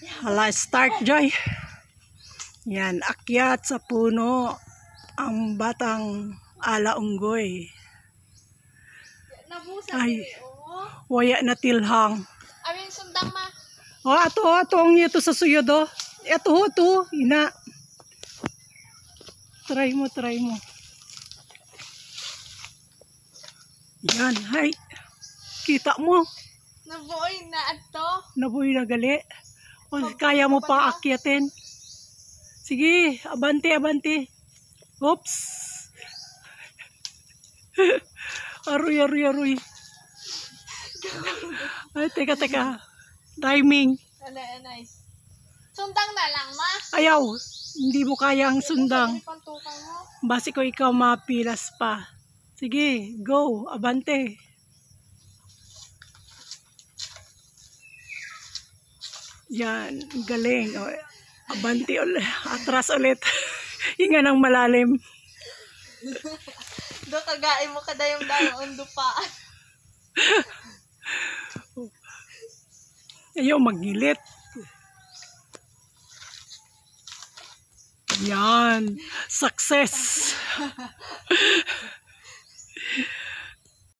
Hala, start, Joy. Yan, akyat sa puno ang batang alaunggoy. Ay, waya na tilhang. Amin sundang ma. Oh, ato ang ito sa suyo do. Ito, ina. Try mo. Yan, hay. Kita mo. Nabuoy na ato. Nabuhay na gali. O, kaya mo pa akyatin. Sige, abante. Oops. Aroy. Ay, teka. Timing. Nice. Sundang na lang ma. Ayaw, hindi mo kaya ang sundang. Pantukan mo. Base ko ikaw mapilas pa. Sige, go, abante. Yan, galing. O, abante ulit. Atras ulit. Hinga ng malalim. Do kagain mo kadayong-dayong undo pa. Ayaw maggilit. Yan, success.